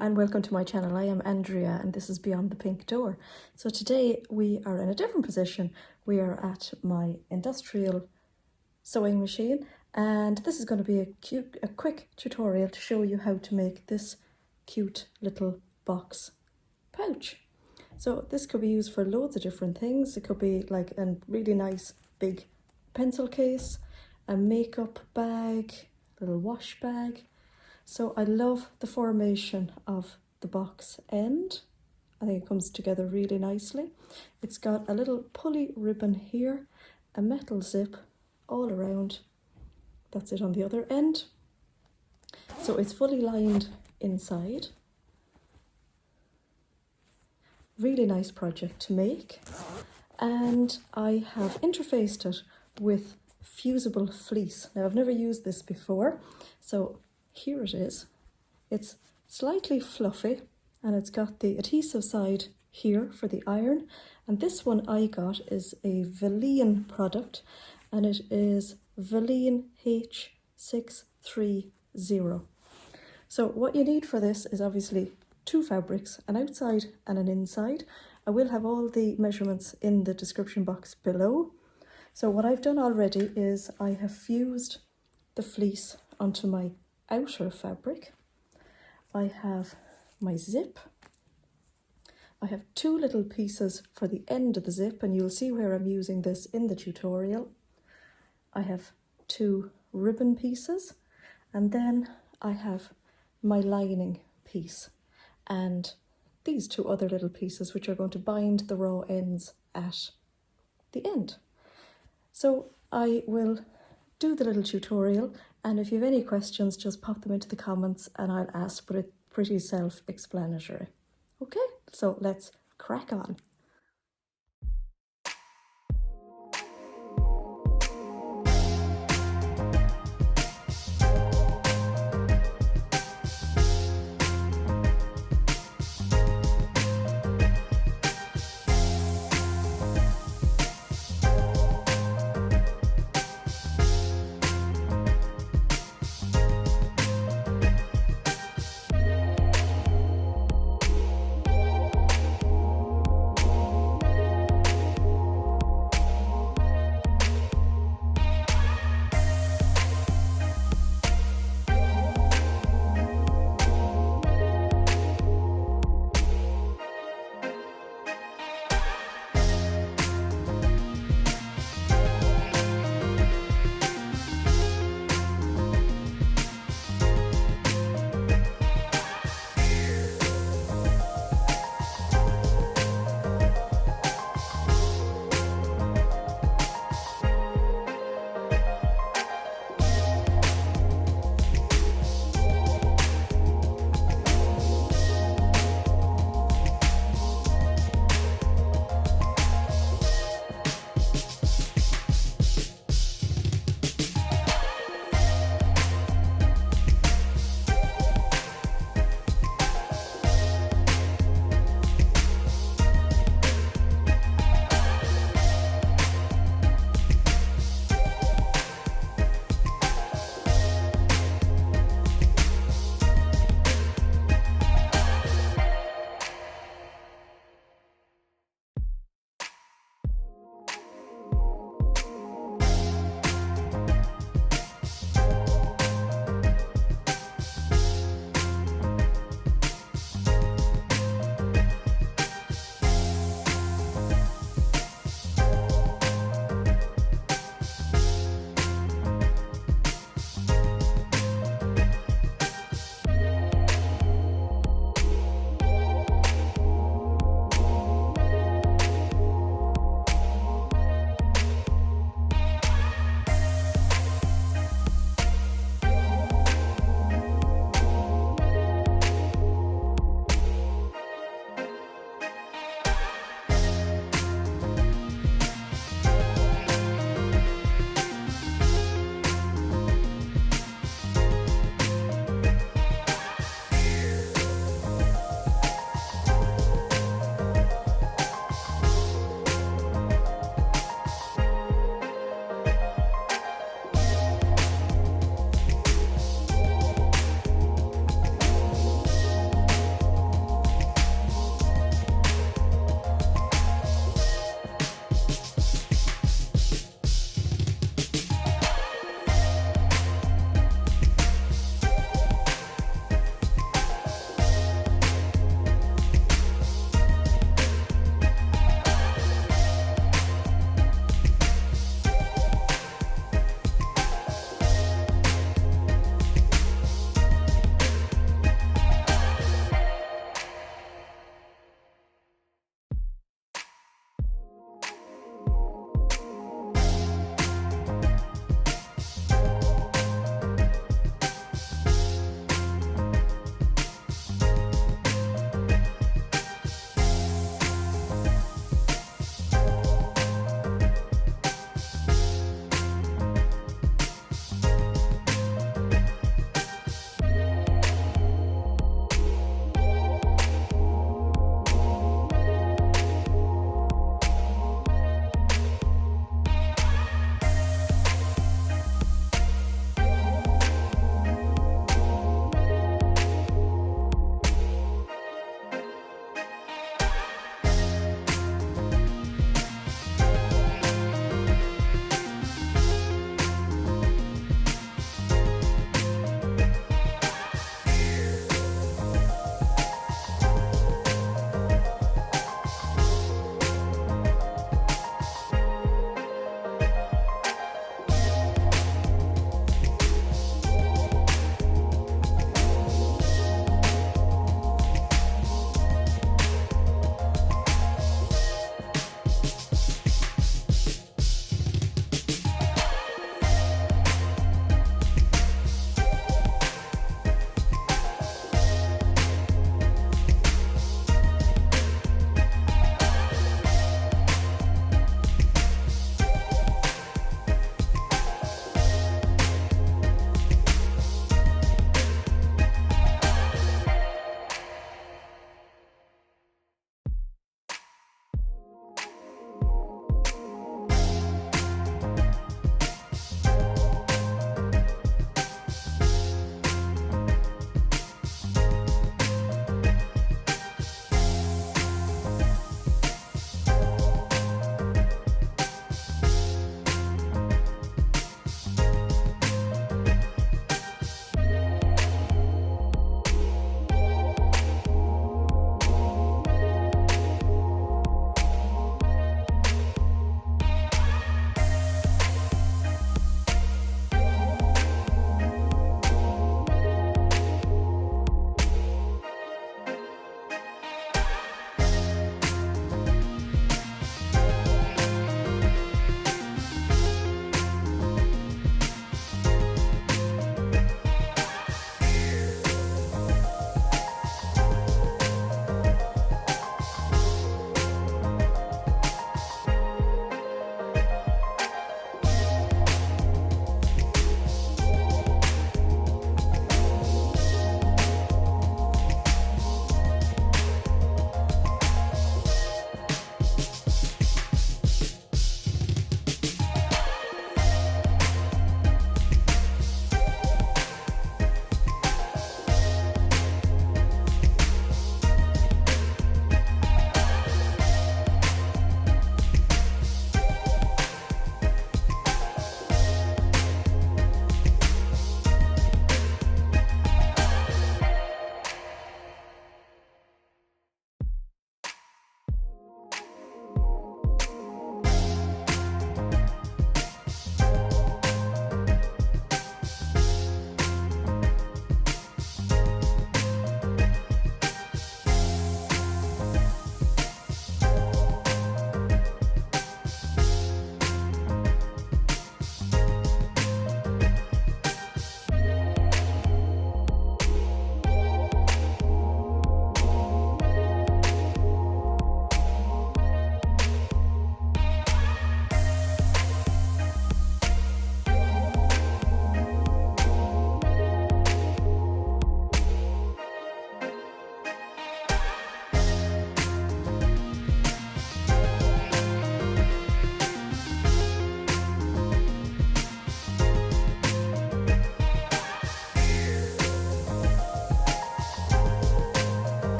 and welcome to my channel. I am Andrea and this is Beyond the Pink Door. So today we are in a different position. We are at my industrial sewing machine and this is going to be a quick tutorial to show you how to make this cute little box pouch. So this could be used for loads of different things. It could be like a really nice big pencil case, a makeup bag, a little wash bag. So I love the formation of the box end. I think it comes together really nicely. It's got a little pulley ribbon here, a metal zip all around. That's it on the other end. So it's fully lined inside. Really nice project to make. And I have interfaced it with Fusible fleece. Now I've never used this before, so here it is. It's slightly fluffy and it's got the adhesive side here for the iron, and this one I got is a Vilene product and it is Vilene H630. So what you need for this is obviously two fabrics, an outside and an inside. I will have all the measurements in the description box below. So what I've done already is I have fused the fleece onto my outer fabric. I have my zip. I have two little pieces for the end of the zip, and you'll see where I'm using this in the tutorial. I have two ribbon pieces, and then I have my lining piece and these two other little pieces which are going to bind the raw ends at the end. So I will do the little tutorial, and if you have any questions just pop them into the comments and I'll ask, but it's pretty self-explanatory. Okay, so let's crack on.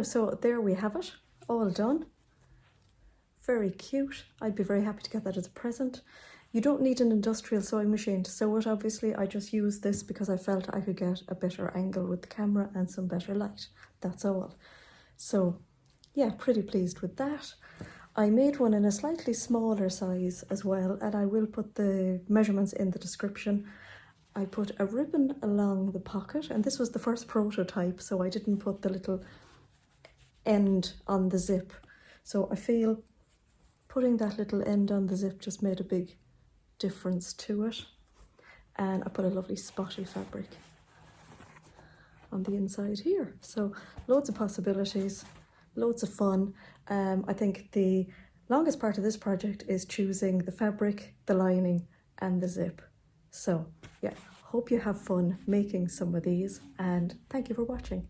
now, so there we have it, all done. Very cute. I'd be very happy to get that as a present. You don't need an industrial sewing machine to sew it, obviously. I just used this because I felt I could get a better angle with the camera and some better light. That's all. So yeah, pretty pleased with that. I made one in a slightly smaller size as well, and I will put the measurements in the description. I put a ribbon along the pocket, and this was the first prototype, so I didn't put the little end on the zip. So I feel putting that little end on the zip just made a big difference to it. And I put a lovely spotty fabric on the inside here. So loads of possibilities, loads of fun. I think the longest part of this project is choosing the fabric, the lining and the zip. So yeah, hope you have fun making some of these, and thank you for watching.